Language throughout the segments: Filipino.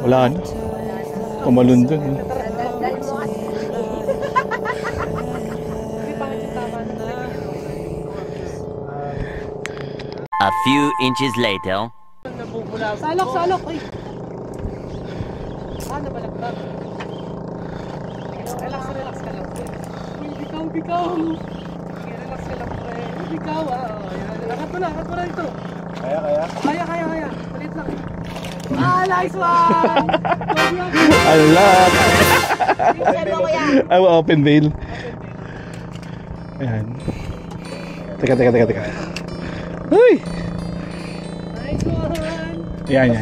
Wala na. Kumalun dun. A few inches later. Salok, salok. Uy. Nabalagtag. Relax, relax ka lang. Uy, bikaw, bikaw. Relax ka lang, pre. Uy, bikaw, Angat mo na ito. Kaya? Kaya. Palit lang. Nice one! Alam! Ay, open veil. Ayan. Teka. Uy! Nice one! Yan.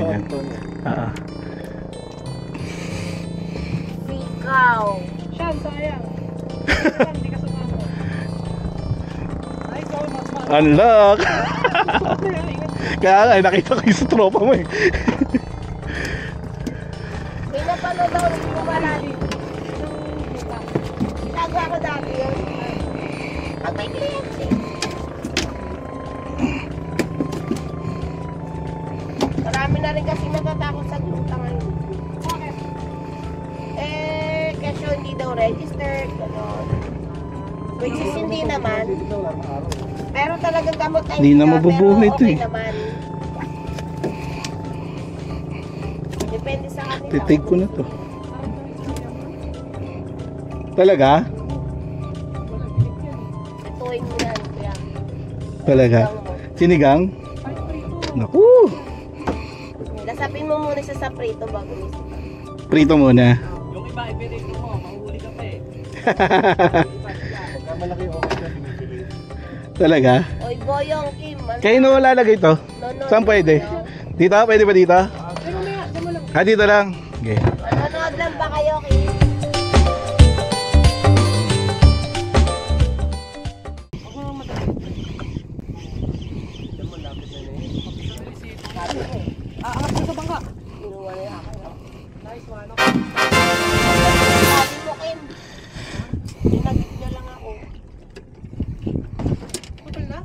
Ikaw. Shan, sayang. Hindi ka sumama. Nice one, mas. Unlock! Kaya nga, nakita ko yung sa tropa mo eh. May napanood ako ng kumalali. Ginagawa ko dati yun. Pag may kliyente. Marami na rin kasi natatakot sa gluta ngayon. Kasi hindi daw registered. Gano'n. Which is hindi naman. Pero talagang gamot tayo. Hindi na mabubuhay ito eh. Naman. Depende sa kanila. Titake ko na to. Talaga? Ituin mo yan. Kuya. Talaga? Sinigang? Naku! Lasapin mo muna siya sa prito bago mismo. Prito muna. Yung iba, ipirito mo. Mahuli ka pa eh. Pagka malaki okay ka, pinipili. Talaga? Oy, Boyong, Kim. Kayo na wala lagay to? No. Saan pwede? Dito? Pwede ba dito? Pero maya, damo lang. Dito lang. Okay. Manonood lang ba kayo, Kim? Angat ka sa bangka. Nice one. Okay. Sabi mo, Kim. Pinagit nyo lang ako. Putol na?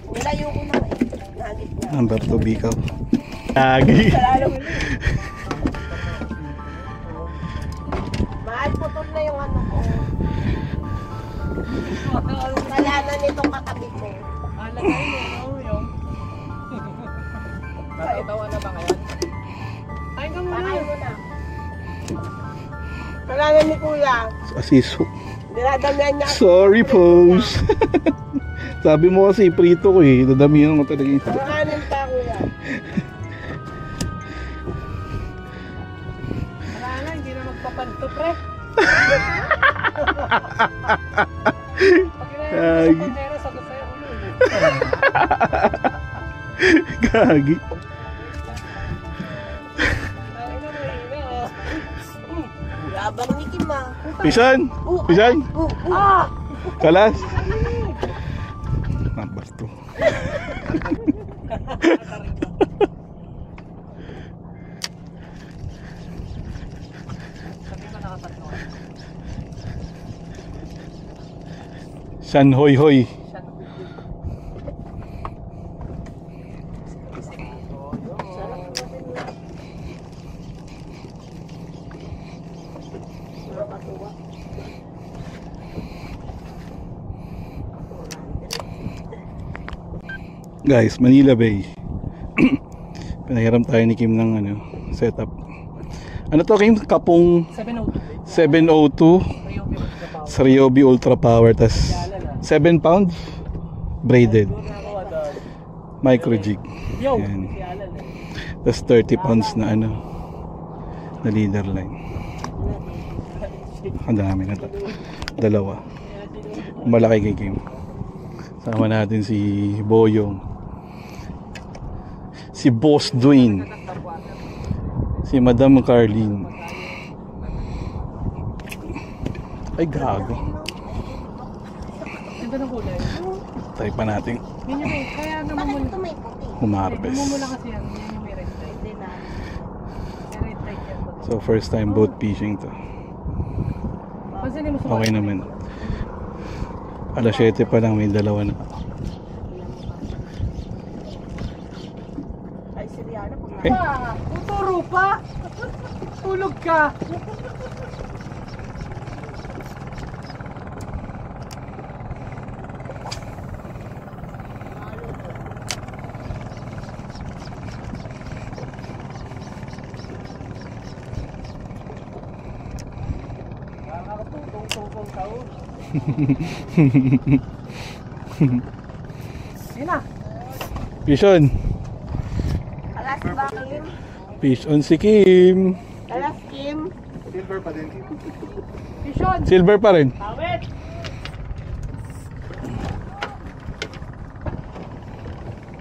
Nilayo ko na eh. Nagit na. Number 2 bikaw. Lagi. Mahal putol na yung ano ko. Kalanan nitong katabi ko. Lagay mo, yung. Natatawa na ba ngayon? Kain ka muna. Pakain mo na. Kalanan ni Kuya. Asiso. Dinadamihan niya. Sorry, pose. Sabi mo kasi prito ko eh. Dadamihan ko talaga yung Kakanin pa, Kuya. Wala na, hindi na magpapanto, pre. Pag Ay. sa pamera, sagot sa'yo ulo. Gagi. Labang ni Kim ah. Pisan? Pisan? Kalas? Number 2. San hoy hoy. Guys, Manila Bay. Pinahiram tayo ni Kim ng ano, setup. Ano to, Kim? Kapong 702 sa Ryobi Ultra Power. Tas 7 pounds braided micro jig. Yan. Tas 30 pounds na ano, na leader line. Ang dami na to. Dalawa. Malaki kay Kim. Sama natin si Boyong, si Boss Dwayne, si Madam Carlene. Ay gago. Ganda ng kulay. Try pa natin Yun yung kaya naman Bakit mo. ito may puti? humarbes. Mumula kasi yan. Yan yung may red light. Hindi na. May red light yan. So first time boat fishing to. Pansinin mo sa Okay naman. Alas 7 pa lang may dalawa na. Ay, malaki. Tuturo pa. Tulog ka. Nakakatutong-tutong tao. Ayun na. Fish on. Alas ba, Kim? Fish on si Kim. Alas, Kim? Silver pa din. Vision. Silver pa rin. Awit.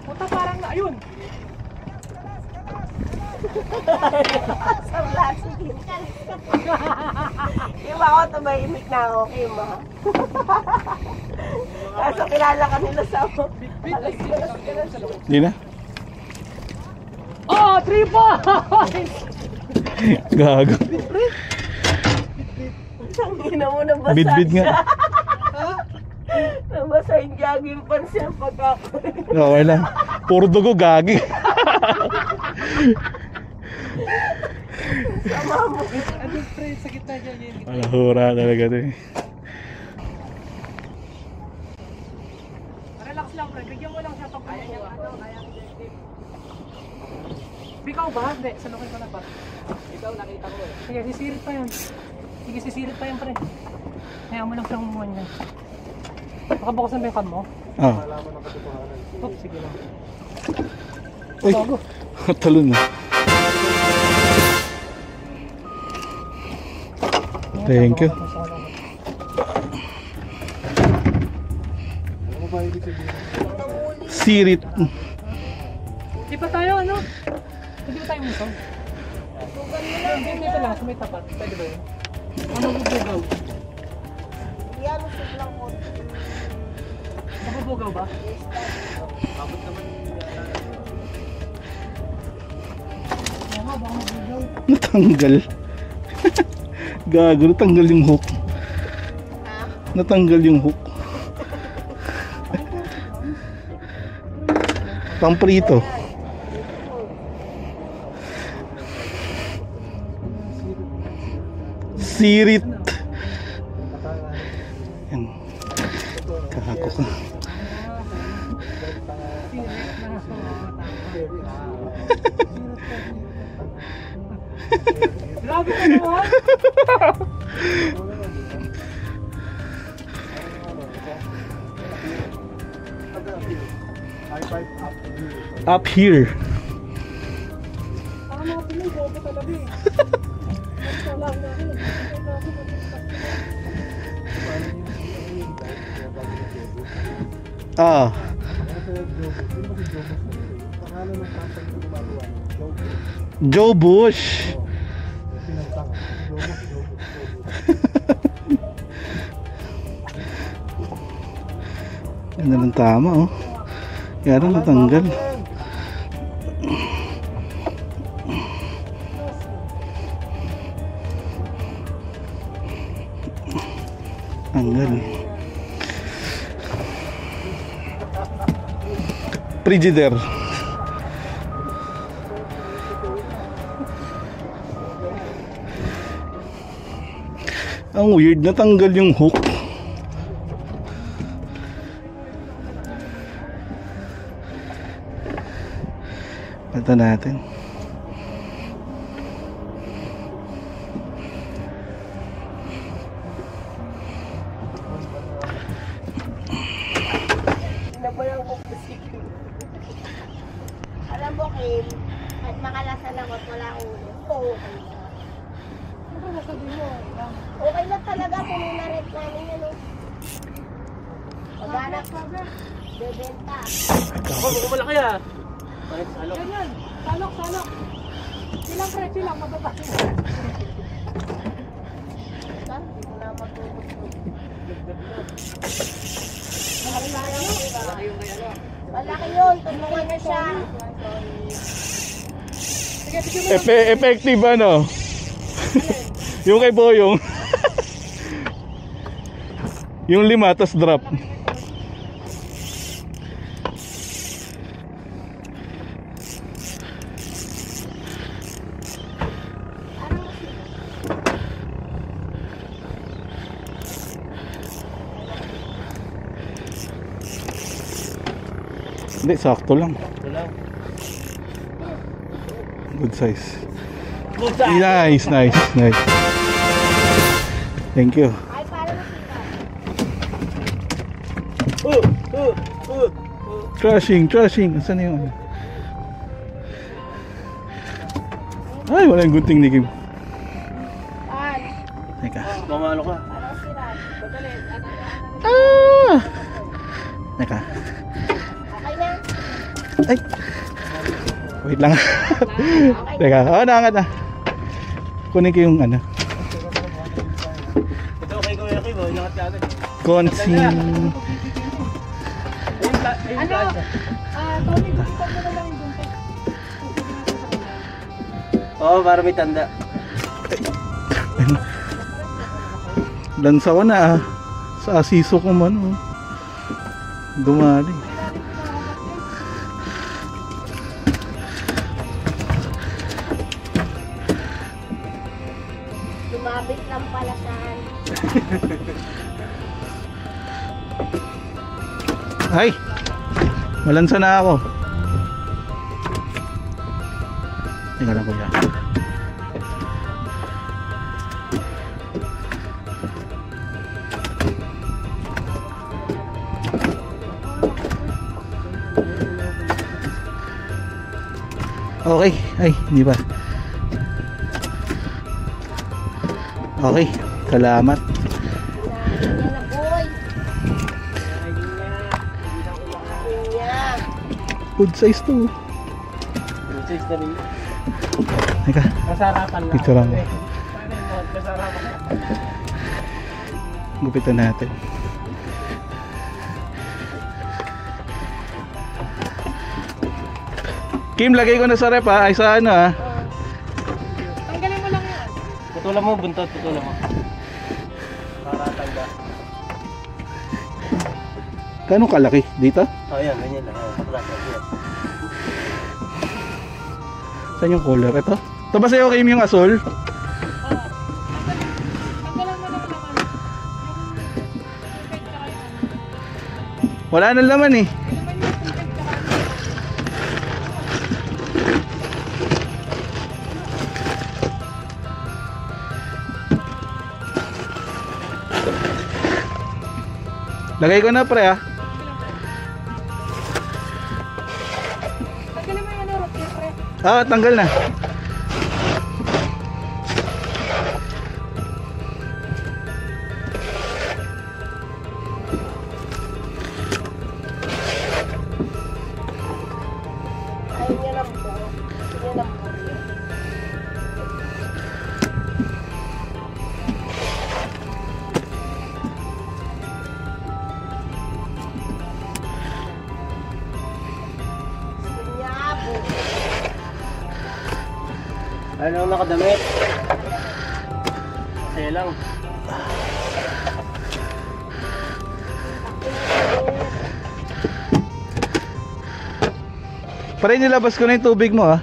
Puta parang na, ayun. Sa wala si Kim. Kim ako, tumahimik na ako, Kim, ha? Kaso kilala ka nila sa alas. Hindi na. Oh, 3 points! Gago. Tangina mo, nabasa Bidbid nga. Nabasa yung jogging pants yan pagkako. Okay lang. Puro dugo gagi. Sama mo. Ano pre, sa gitna dyan yun. Malahura talaga to eh. Relax lang pre, bigyan mo lang siya pag kaya niya. Ikaw ba? Hindi, salukin ko na pa. Ikaw nakita ko eh. Sige, sisirit pa yan. Sige, sisirit pa yan pre. Kaya mo lang siyang umuhan yan. Nakabukasan ba yung cam mo? Ah. Oops, sige lang. Uy. Talon na. Thank you. Ano ba ibig sabihin? Sirit. Di pa tayo ano? Hindi ba tayo musong? Hindi, dito lang, sa may tapat. Pwede ba yun? Ano bubugaw? Yan, usap lang ko. Mabubugaw ba? Natanggal. Gago, natanggal yung hook. Natanggal yung hook. Pamprito. Sirit. Yan. Gago ka. Grabe ka naman! High five up. Up here. Parang mga Pinoy, bobo talaga eh. Basta lang namin. Ah. Pangalan ng company na gumagawa. Joe Bush. Pinantang. Yan na lang tama oh. Yan na natanggal. Tanggal. Frigidaire. Ang weird, natanggal yung hook. Ito natin. Nabalang ko po si Kim. Alam mo, Kim, at makalasan ako at wala akong ulo. Oo, okay na. Ano ba sabi mo? Okay lang talaga kung na-rent namin yan, oh. Paghanap ka ba? Bebenta. Ako, bumala kaya. Ganyan, salok, salok. Silang pre, silang, mababa. Hindi ko na matulog. Malaki yun, tulungan mo siya. Sige, sige mo. Effective ano? Yung kay Boyong. Yung 5 tas drop. Hindi, sakto lang. Ito lang. Good size. Good size. Nice, nice, nice. Thank you. Ay, para makita. Trashing, trashing. Saan yung... Ay, wala yung gunting ni Kim. Pan. Teka. Mamalo ka. Parang sirat. Ah! Teka. Okay na? Ay! Wait lang. Teka. Oh, naangat na. Kunin ko yung ano. Ito kay Kuya Kim, inangat ka agad. Consing. Ano? Tony, bukod mo na lang yung gunting. Oo, para may tanda. Lansa ko na ah. Sa asiso ko man oh. Dumali. Lumapit lang pala saan. Ay! Malansa na ako. Tingnan lang kuya. Okay. Ay, hindi ba? Okay. Salamat. Yan na, boy. Yan. Good size to. Good size na rin. Teka. Masarapan lang. Picture lang. Masarapan lang. Gupitan natin. Kim, lagay ko na sa rep ha. Ay sa ano ha. Tanggalin mo lang yan. Putulan mo, buntot, putulan mo. Para tanda. Gano'ng kalaki? Dito? Oh, yan, ganyan lang. Yan. Saan yung color? Ito? Ito ba sa'yo, Kim, yung asul? Tanggalan mo lang naman. Wala nang laman eh. Lagay ko na pre ah. Tanggalin mo yan, Rock. Pre. Ah, tanggal na. Ayaw niya lang po. Sige lang po. Kunyabo. Ano ang nakadamit? Saya lang. Pare, nilabas ko na yung tubig mo ah.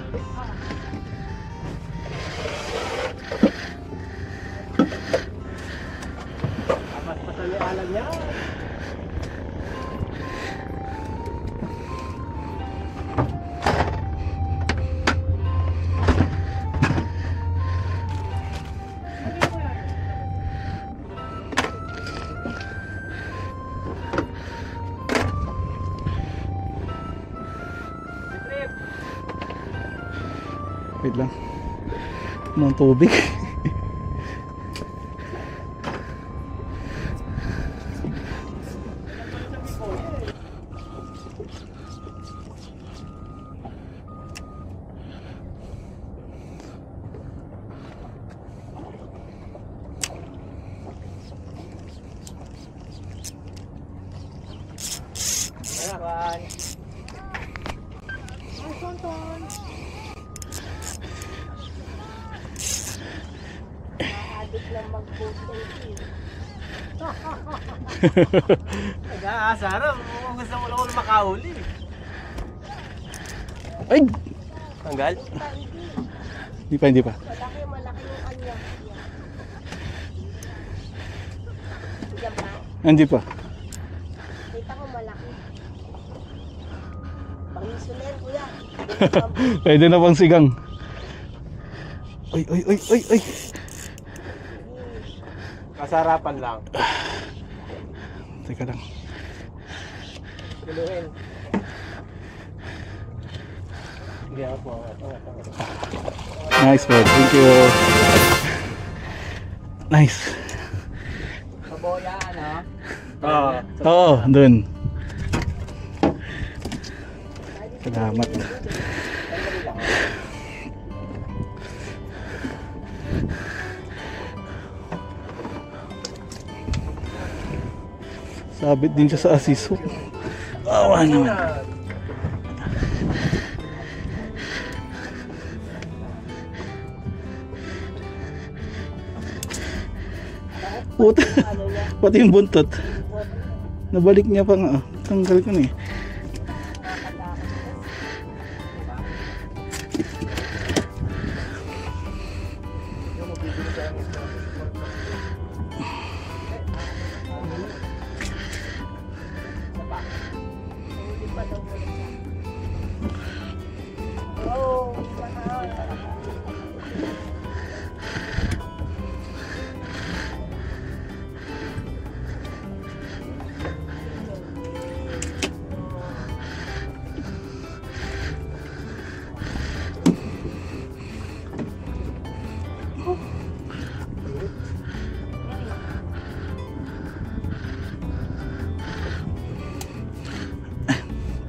Mas pasali alam niya. Wait lang. Mga tubig. Ayan. Adik lang mag-post Nag-aasa na. Kung gusto mo lang ako makahuli. Ay! Tanggal? Hindi pa, hindi pa. Malaki yung kanya. Diyan ba? Hindi pa. Kita ko malaki. Pwede na pang sigang. Ay, ay, ay, ay, ay. Kasarapan lang. Teka lang. Guluhin. Hindi ako po. Nice bro, thank you. Nice. Paboya, ano? Oo, dun. Salamat. Sabit din siya sa asiso. Awa naman. Puta. Pati yung buntot. Nabalik niya pa nga. Tanggal ko na eh.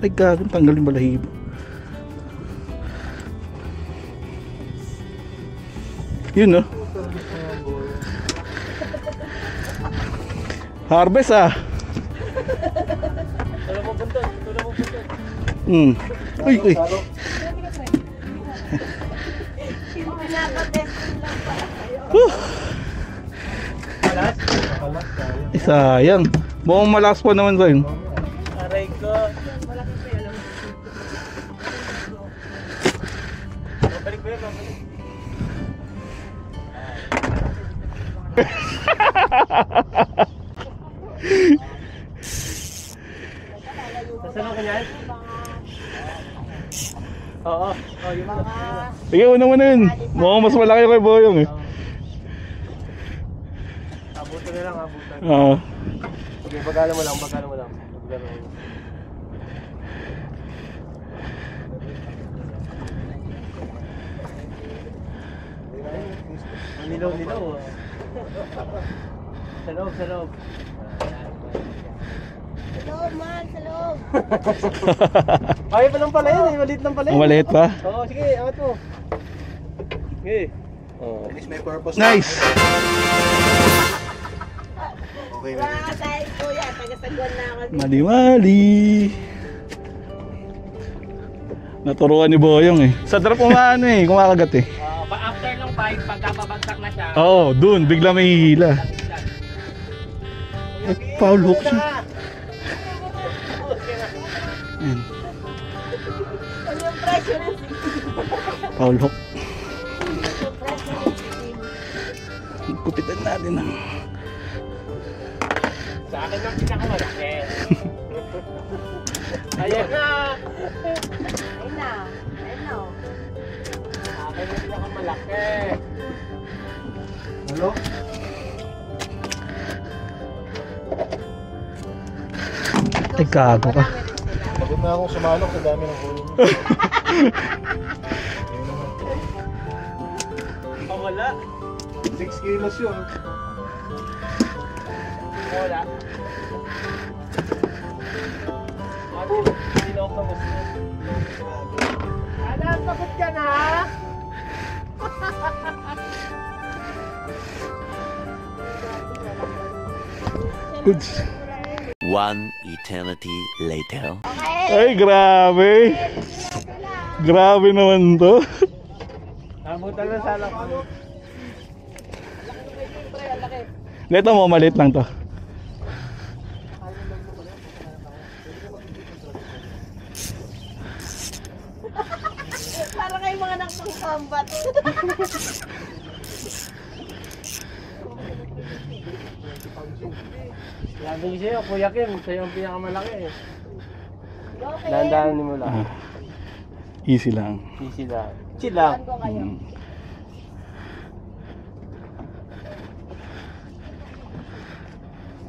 Ay gagawin, tanggalin balahibo. Yun no. Harvest ah. Tulong mo buntot. Tulong mo buntot. Uy, uy. Pinapatesting lang pala kayo. Malas? Makalas tayo. Sayang. Mukhang malakas pa naman sa'yo. Aray ko. Malaki pa yun. Babalik ba yun? Babalik. Nasaan ka niyan? Oo. Oh, yun na. Sige, una mo na yun. Mukhang mas malaki kay Boyong eh. Abutan na lang, abutan. Oo. Okay, bagala mo lang, bagala mo lang. Bagala mo lang. Nilaw. Sa loob, sa loob. Sa loob man, sa loob. Kaya pa lang pala yun eh, maliit lang pala yun. Maliit pa? Oo, sige, angat mo. Sige. At least may purpose. Nice! Okay na. Wala ka tayo kuya, taga-sagwan na ako. Mali-mali! Naturuan ni Boyong eh. Sa drop umaano eh, kumakagat eh. After ng 5, pagka mabagsak na siya. Oo, dun, bigla may hihila. Eh, foul hook siya. Ayan, Ano yung presyo ng foul hook. presyo ng siking? Kupitan natin ah. Sa akin lang pinakamalaki. Ayan na! Ayun na. Ayun na. Sa akin lang pinakamalaki. Hello? Ay, gago ka. Pagod na akong sumalok sa dami ng huli. Wala. 6 kilos yun. Wala. Sinok na gusto. Alam, pagod ka na! Goods. One eternity later. Ay, grabe. Grabe naman to. Nabutan na sana ko. Ito mo, maliit lang to. Para kayo mga nagpang-combat. Sabi ko sa'yo, Kuya Kim, sa'yo ang pinakamalaki eh. Okay. Dahan-dahan mo lang. Easy lang. Easy lang. Chill lang. Saan ko kayo?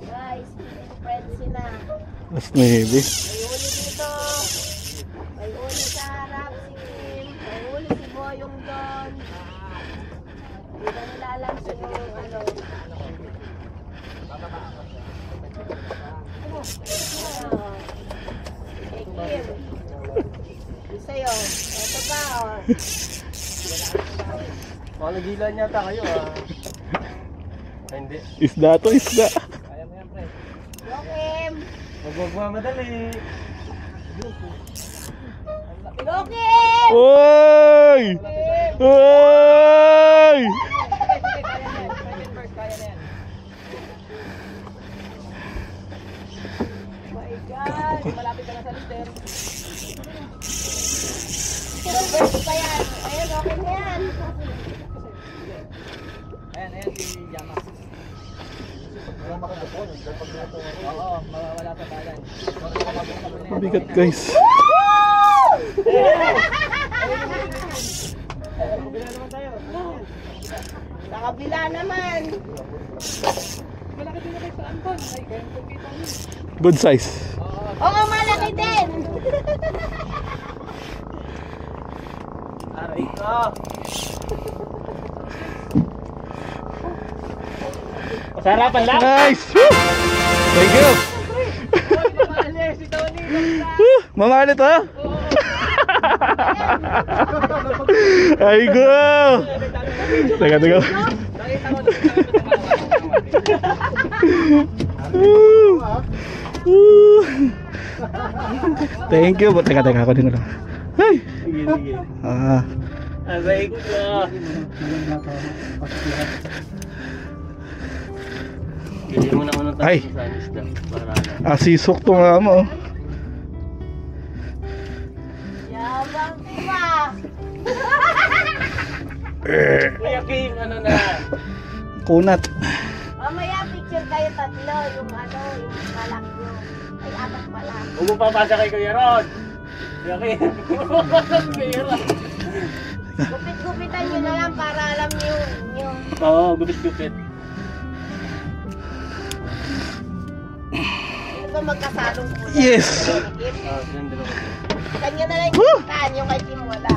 Guys, friends sila. Last 9. May uli dito. May uli sa harap si may uli si Boyong doon. Hindi na nila alam sino yung ano. Hey Kim. Yung sa'yo. Ito pa oh. Baka nagilan yata kayo ah. Ay, hindi. Isda to, isda. Kaya mo yan, pre. Yo Kim. Huwag madali. Yo Kim. Oy! Oy! My God. Malapit ka na sa lister. First pa yan. Ayun, okay na yan. Ayan si Yama. Oo, wala pa talan. Mabigat guys. Sa kabila naman. Malaki din na kayo sa Anton. Ay, ganyan ko kita mo. Good size. Oo, malaki din. Aray ko. Sarapan lang. Nice! Woo! Thank you! Si Tony. Mamali to? Ay go! Teka. Nakita ko. Woo! Thank you. Teka, ako din lang. Ay! Sige. Aray ko. Bili mo na unang Ay. tayo sa isda. Para na. Asisok to nga mo. Yabang diba? Kuya Kim, ano na? Kunat. Mamaya picture kayo tatlo. Yung ano, yung malak nyo. Ay, apat pala. Huwag mo papasa kay Kuya Rod. Kuya Kim. Kuya Rod. Gupit-gupitan nyo na lang para alam nyo yung... Oo, gupit-gupit. Ano ba magkasalong kulay? Yes! Ganda naman. Kanya na lang yung kitaan, yung kay Kim wala.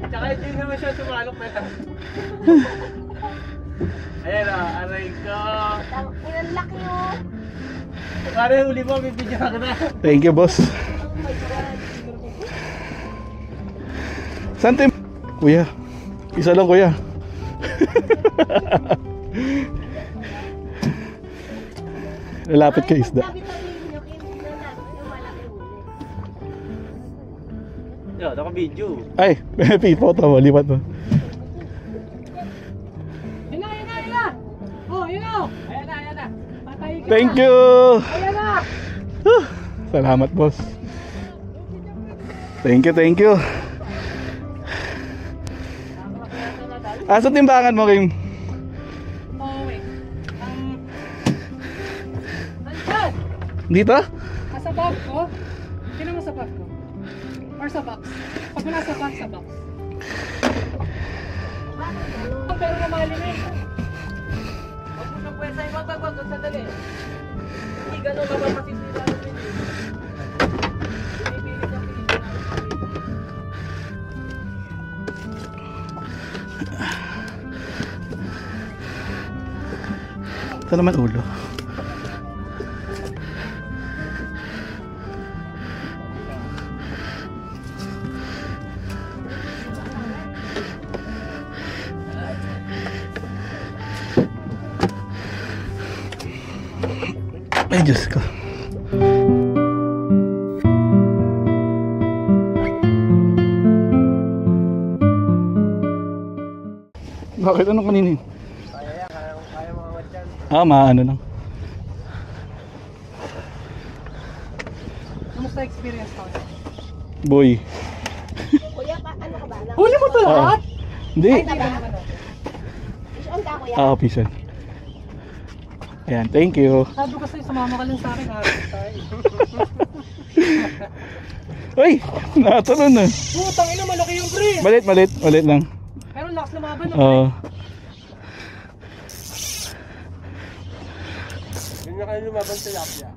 Tsaka hindi naman siya sumalok na lang. Ayan o, aray ko. Ilang laki oh. Para yung huli mo, bibidyo ka na. Thank you, boss. Oh my God. Saan tayo? Kuya. Isa lang, kuya. Lalapit kay isda. Tabi-tabihin nyo, Kim, na natin yung malaki huli. Yo, naka-video. Ay, pipo to. Lipat mo. Yun na! Oh, yun na! Ayan na! Patay ka! Thank you! Ayan na! Salamat, boss. Thank you. Asa timbangan mo, Kim? Oh, wait. Andyan! Dito? Sa bag ko? Sino mo sa bag ko? Or sa box? Pag wala sa bag, sa box. Pero namalimin. Huwag mo siyang pwesa yung wag, sandali. Hindi ganun mapapasisira ng video. Pinipilit ang video. Ito naman ulo. Ay, Diyos ko. Bakit? Anong kaninin? Kaya mga matyan. Maano lang. Kamusta experience ko? Boy. Kuya, ano ka ba? Huli mo to lahat? Hindi. Ay, taba. Saan ka, kuya? Pisan. Ayan, thank you. Sabi ko sa'yo, sumama ka lang sa akin. Halos tayo. Ay, natalon na. Putang ina, malaki yung pre. Malit lang. Pero lakas lumaban no? Oo. Ganyan kayo lumaban sa lapya.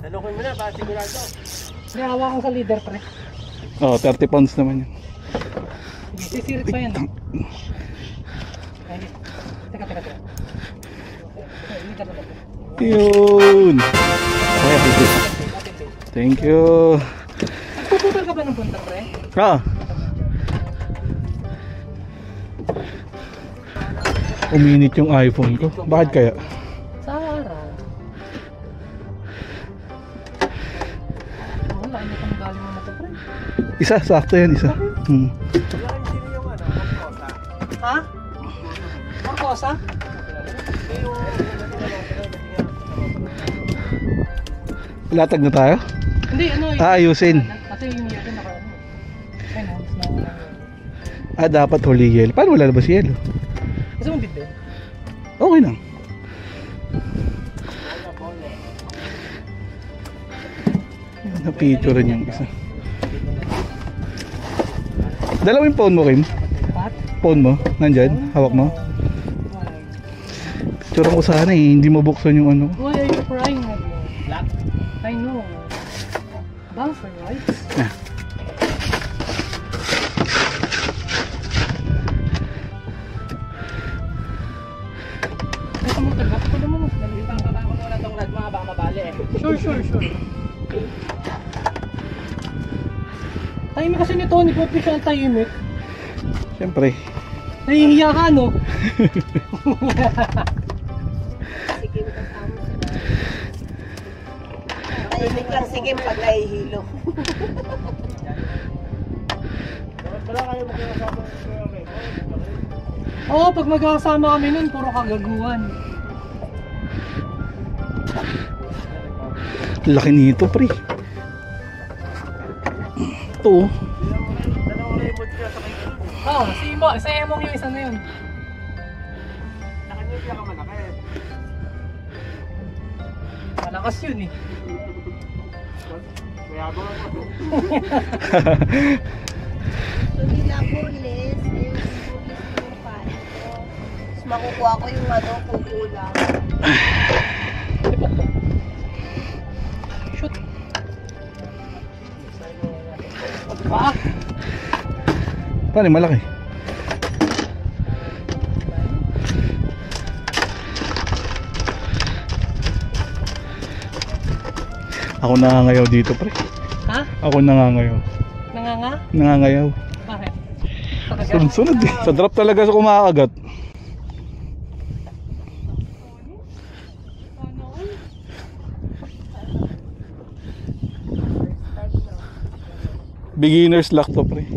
Talukin mo na, para sigurado. May hawa ko sa leader pre. Oh, 30 pounds naman yun. Sisirit pa yan. Ay, teka. Leader na ba? Yun. Okay, thank you. Puputol ka ba ng punta pre? Ah. Uminit yung iPhone ko. Bakit kaya? Sa araw. Wala, hindi kang galing mo na to pre. Isa, sakto yan, isa. Ha? Marcosa? Latag na tayo? Hindi, ano yun? Ayusin. Kasi yung yelo naka ano. Ay no, mas na. Dapat huli yelo. Paano wala labas yelo? Gusto mong bidbe? Okay lang. Na-picture yung isa. Dalawa yung phone mo, Kim? What? Phone mo? Nandyan? Hawak mo? Picture ko sana eh. Hindi mabuksan yung ano. Why are you crying? Black? I know. Bouncer, right? Ah. Ito mo tagap ko naman. Ibang katakot mo na itong rad mga baka mabali eh. Sure. Tahimik kasi ni Tony Pope siya ang tahimik. Siyempre. Nahihiya ka, no? Sige, kasama sila. Tahimik lang sige pag nahihilo. Wala kayo magkakasama sa kami. Oo, pag magkakasama kami nun, puro kagaguhan. Laki nito, pre. Ito. Dalawang remote siya sa kayo. Oo, sa Emong yung isa na yun. Nakanya siya ka malaki. Malakas yun eh. Kaya ako lang ako. So, nila burles, ayun yung burles yung kain ko. Tapos makukuha ko yung ano, kukulang. Shoot. Ah! Paano yung malaki? Ako nangangayaw dito, pre. Ha? Ako nangangayaw. Nanganga? Nangangayaw. Bakit? Sunod-sunod eh. Sa drop talaga sa kumakagat. Beginner's luck to, pre.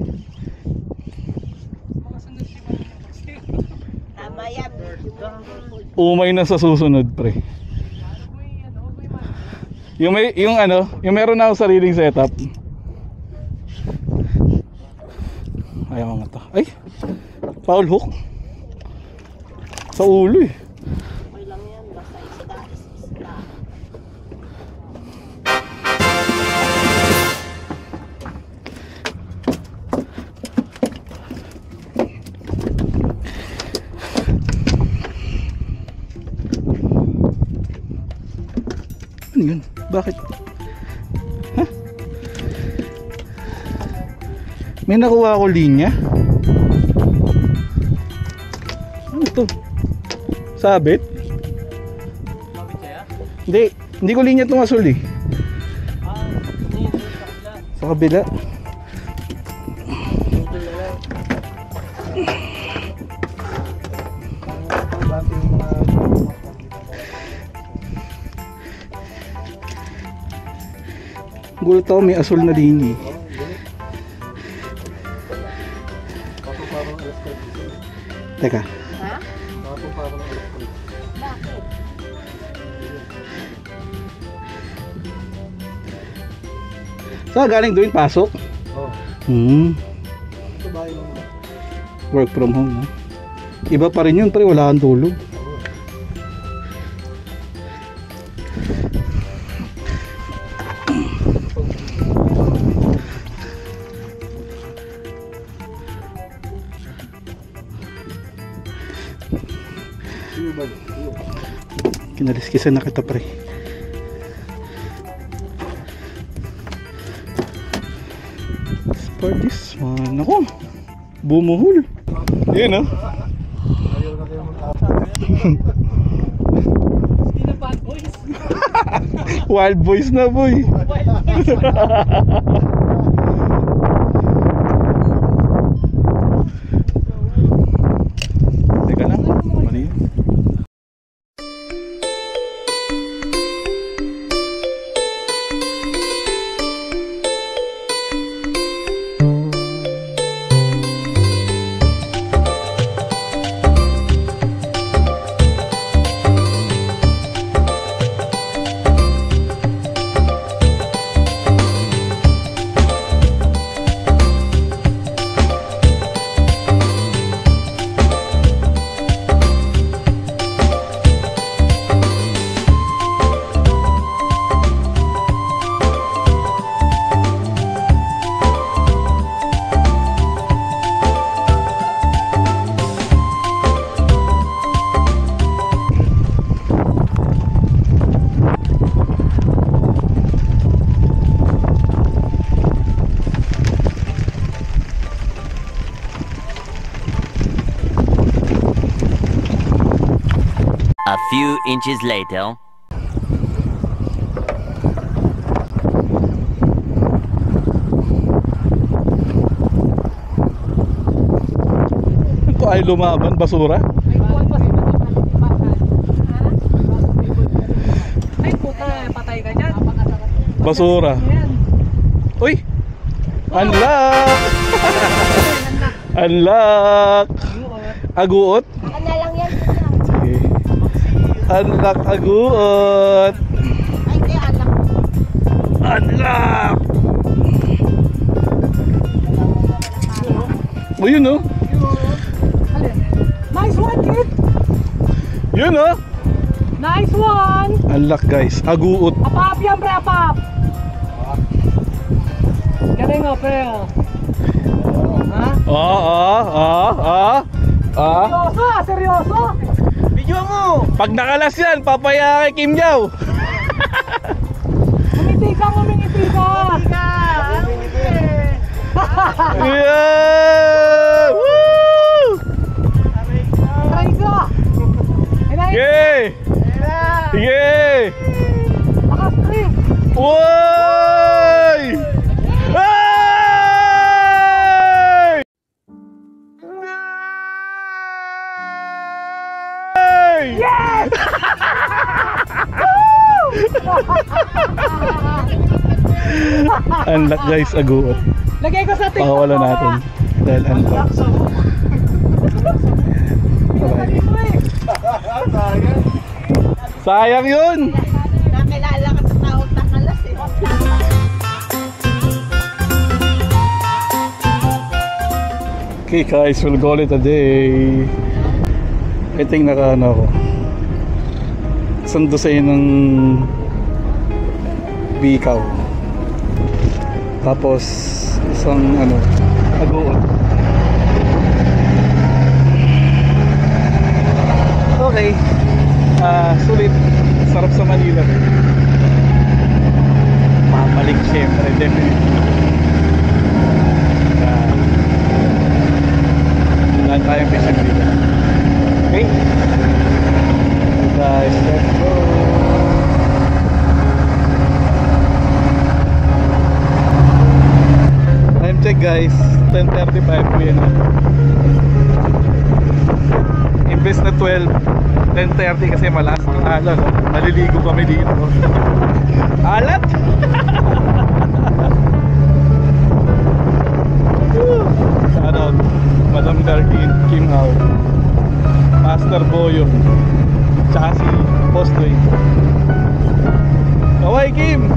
Tama yan. Umay na sa susunod, pre. Yung meron na ako sariling setup. Ayaw nga to. Ay! Foul hook. Sa ulo eh. Okay lang yan. Basta isda. Ano yun? Bakit? Ha? May nakuha ako linya? Ano to? Sabit? Mabit siya? Hindi ko linya itong asul eh. Yun, sa kabila. Sa kabila. Gulo to, may asul na linya eh. Teka. Ha? Bakit? Saan galing doon? Pasok? Oo. Hmm. Ito bahay lang. Work from home, no? Iba pa rin yun, pre, wala kang tulog. Kinaliskisan na kita, pre. For this one, ako, bumuhol. Yun, no? Hindi na bad boys. Wild boys na, boy. Teka lang, mali. A few inches later. Ito ay lumaban, basura. Ay puta, patay ka dyan. Basura. Uy! Unlock! Unlock! Aguot? Ano lang yan? Okay. Unlock aguot! Ay, hindi, alam. Unlock! O yun, oh! Nice one, kid! Yun, oh! Nice one! Unlock, guys. Aguot. Apap yan, pre, apap! Galing nga, pre, oh. Ha? Seryoso, seryoso! Video mo! Pag nakalas yan, papaya kay Kim Yao. Umiti ka, umingiti ka! Yeah! Woo! Try ka! Yay! Yay! Lakas, pre! Woy! Hey! Hey! Yes! Unlock, guys, aguot. Lagay ko sa TikTok. Pakawala natin. Dahil unlock. Sayang yun! Nakilala ka sa tao takalas eh. Okay guys, we'll call it a day. I think naka-ano ako. Isang dosen ng bikaw. Tapos isang ano, aguot. Okay. Sulit. Sarap sa Manila. Mamalik syempre, definitely. Wala tayong fishing dito. Okay? Guys, let's go. Time check, guys. 10:35 p.m. Imbes na 12, 10:30 kasi malakas ng alon. Naliligo kami dito. Alat! Shout out Madam Darlene, Kim Hao, Master Boyo, tsaka si Postway. Kawai Kim!